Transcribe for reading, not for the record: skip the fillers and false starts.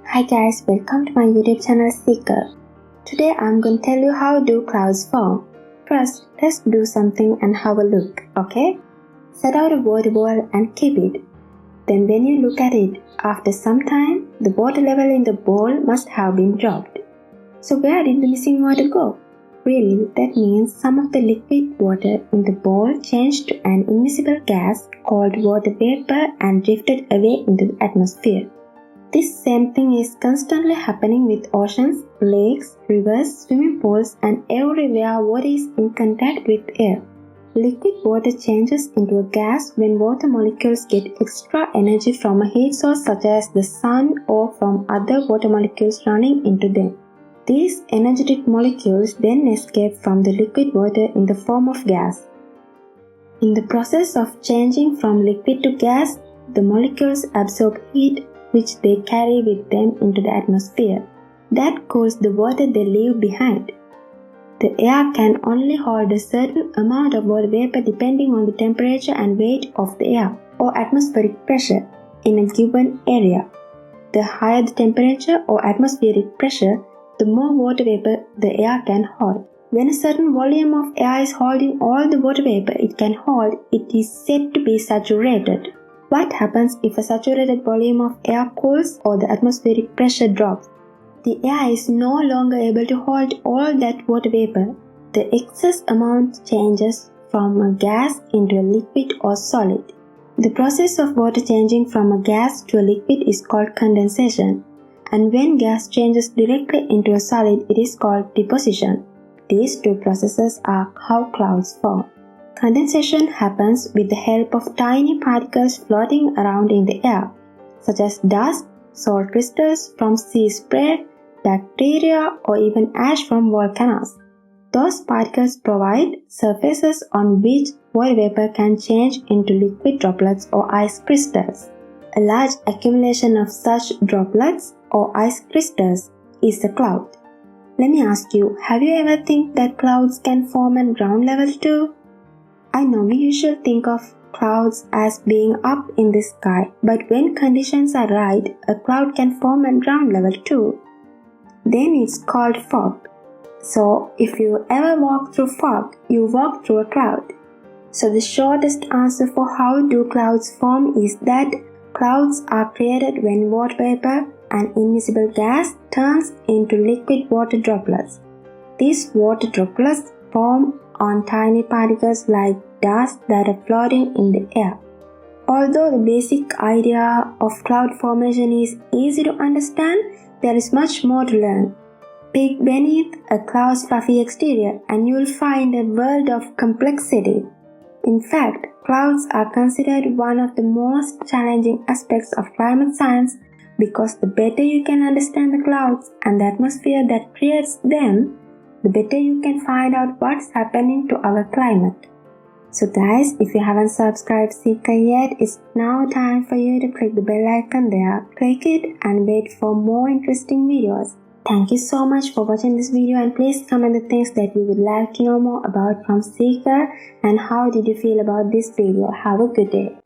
Hi guys, welcome to my YouTube channel Seeker. Today I'm going to tell you how do clouds form. First, let's do something and have a look, okay? Set out a water ball and keep it. Then when you look at it, after some time, the water level in the bowl must have been dropped. So where did the missing water go? Really, that means some of the liquid water in the bowl changed to an invisible gas called water vapor and drifted away into the atmosphere. This same thing is constantly happening with oceans, lakes, rivers, swimming pools, and everywhere water is in contact with air. Liquid water changes into a gas when water molecules get extra energy from a heat source such as the sun or from other water molecules running into them. These energetic molecules then escape from the liquid water in the form of gas. In the process of changing from liquid to gas, the molecules absorb heat which they carry with them into the atmosphere. That cools the water they leave behind. The air can only hold a certain amount of water vapor depending on the temperature and weight of the air or atmospheric pressure in a given area. The higher the temperature or atmospheric pressure, the more water vapor the air can hold. When a certain volume of air is holding all the water vapor it can hold, it is said to be saturated. What happens if a saturated volume of air cools or the atmospheric pressure drops? The air is no longer able to hold all that water vapor. The excess amount changes from a gas into a liquid or solid. The process of water changing from a gas to a liquid is called condensation, and when gas changes directly into a solid, it is called deposition. These two processes are how clouds form. Condensation happens with the help of tiny particles floating around in the air, such as dust, salt crystals from sea spray, bacteria, or even ash from volcanoes. Those particles provide surfaces on which water vapor can change into liquid droplets or ice crystals. A large accumulation of such droplets or ice crystals is a cloud. Let me ask you, have you ever think that clouds can form at ground level too? I know we usually think of clouds as being up in the sky, but when conditions are right, a cloud can form at ground level too. Then it's called fog. So if you ever walk through fog, you walk through a cloud. So the shortest answer for how do clouds form is that clouds are created when water vapor, an invisible gas, turns into liquid water droplets. These water droplets form on tiny particles like dust that are floating in the air. Although the basic idea of cloud formation is easy to understand, there is much more to learn. Peek beneath a cloud's fluffy exterior and you will find a world of complexity. In fact, clouds are considered one of the most challenging aspects of climate science because the better you can understand the clouds and the atmosphere that creates them, the better you can find out what's happening to our climate. So guys, if you haven't subscribed Seeker yet, it's now time for you to click the bell icon there. Click it and wait for more interesting videos. Thank you so much for watching this video and please comment the things that you would like to know more about from Seeker and how did you feel about this video. Have a good day.